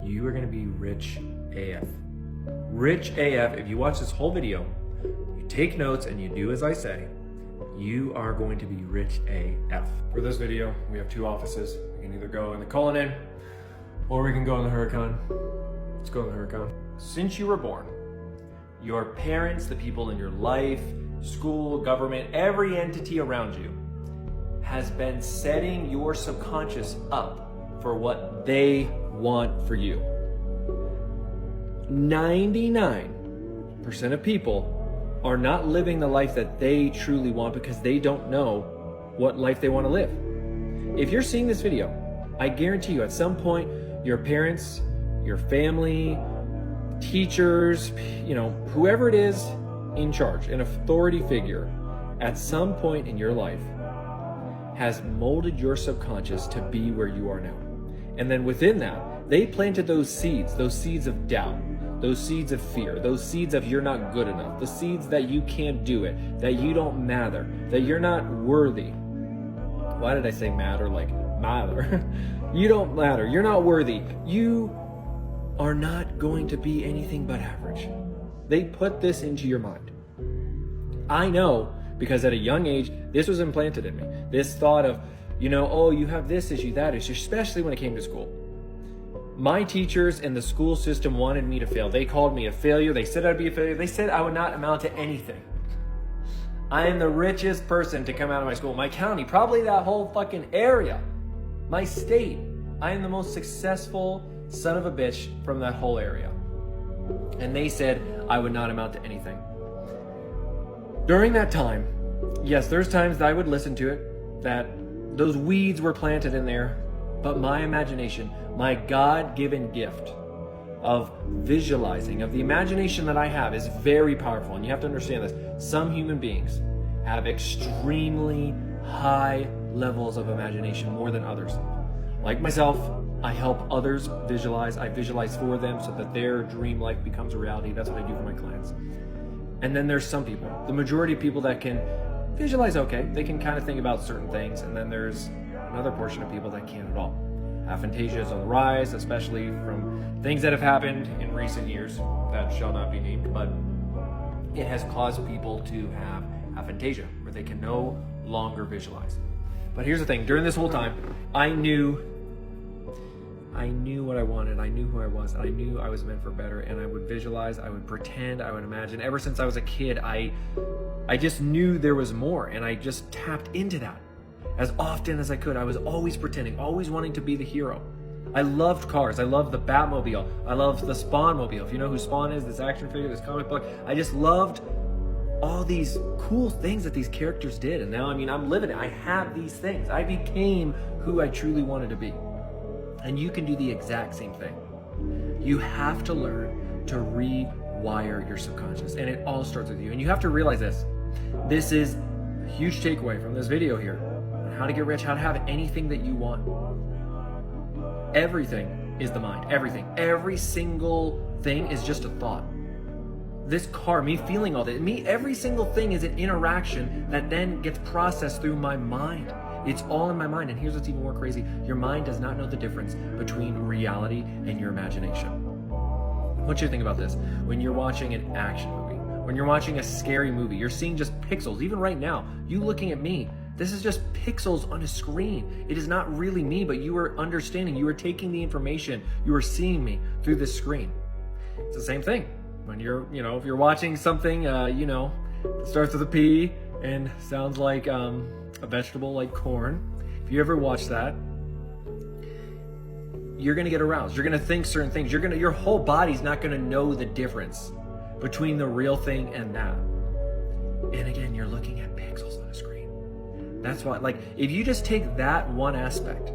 you are gonna be rich AF. Rich AF, if you watch this whole video, you take notes and you do as I say, you are going to be rich AF. For this video, we have two offices. We can either go in the Cullinan or we can go in the Huracan. Let's go in the Huracan. Since you were born, your parents, the people in your life, school, government, every entity around you has been setting your subconscious up for what they want for you. 99% of people are not living the life that they truly want because they don't know what life they want to live. If you're seeing this video, I guarantee you at some point, your parents, your family, teachers, whoever it is in charge, an authority figure, at some point in your life has molded your subconscious to be where you are now. And then within that, they planted those seeds of doubt, those seeds of fear, those seeds of you're not good enough, the seeds that you can't do it, that you don't matter, that you're not worthy. Why did I say matter like matter? You don't matter, you're not worthy. You are not going to be anything but average. They put this into your mind. I know because at a young age, this was implanted in me. This thought of, oh, you have this issue, that issue, especially when it came to school. My teachers and the school system wanted me to fail. They called me a failure. They said I'd be a failure. They said I would not amount to anything. I am the richest person to come out of my school, my county, probably that whole fucking area, my state. I am the most successful son of a bitch from that whole area. And they said I would not amount to anything. During that time, yes, there's times that I would listen to it, that those weeds were planted in there, but my imagination, my God-given gift of visualizing, of the imagination that I have is very powerful. And you have to understand this. Some human beings have extremely high levels of imagination, more than others. Like myself, I help others visualize. I visualize for them so that their dream life becomes a reality. That's what I do for my clients. And then there's some people, the majority of people that can visualize okay. They can kind of think about certain things. And then there's another portion of people that can't at all. Aphantasia is on the rise, especially from things that have happened in recent years that shall not be named, but it has caused people to have aphantasia where they can no longer visualize. But here's the thing, during this whole time, I knew what I wanted, I knew who I was, and I knew I was meant for better, and I would visualize, I would pretend, I would imagine. Ever since I was a kid, I just knew there was more, and I just tapped into that. As often as I could, I was always pretending, always wanting to be the hero. I loved cars. I loved the Batmobile. I loved the Spawn-mobile. If you know who Spawn is, this action figure, this comic book, I just loved all these cool things that these characters did. And now, I'm living it. I have these things. I became who I truly wanted to be. And you can do the exact same thing. You have to learn to rewire your subconscious. And it all starts with you. And you have to realize this. This is a huge takeaway from this video here. How to get rich, how to have anything that you want. Everything is the mind, everything. Every single thing is just a thought. This car, me feeling all this, every single thing is an interaction that then gets processed through my mind. It's all in my mind. And here's what's even more crazy. Your mind does not know the difference between reality and your imagination. I want you to think about this. When you're watching an action movie, when you're watching a scary movie, you're seeing just pixels. Even right now, you looking at me, this is just pixels on a screen. It is not really me, but you are understanding. You are taking the information. You are seeing me through this screen. It's the same thing. When you're, if you're watching something, that starts with a P and sounds like a vegetable like corn. If you ever watch that, you're gonna get aroused. You're gonna think certain things. Your whole body's not gonna know the difference between the real thing and that. And again, you're looking at pixels on a screen. That's why, if you just take that one aspect,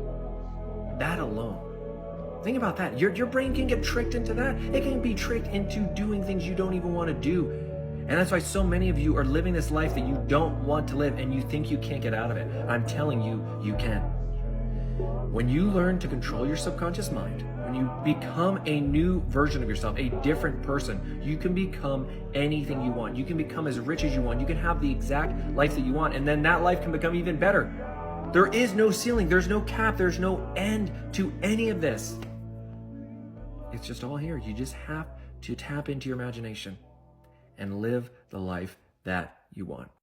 that alone, think about that. Your brain can get tricked into that. It can be tricked into doing things you don't even want to do. And that's why so many of you are living this life that you don't want to live and you think you can't get out of it. I'm telling you, you can. When you learn to control your subconscious mind, when you become a new version of yourself, a different person, you can become anything you want. You can become as rich as you want. You can have the exact life that you want, and then that life can become even better. There is no ceiling, there's no cap, there's no end to any of this. It's just all here. You just have to tap into your imagination and live the life that you want.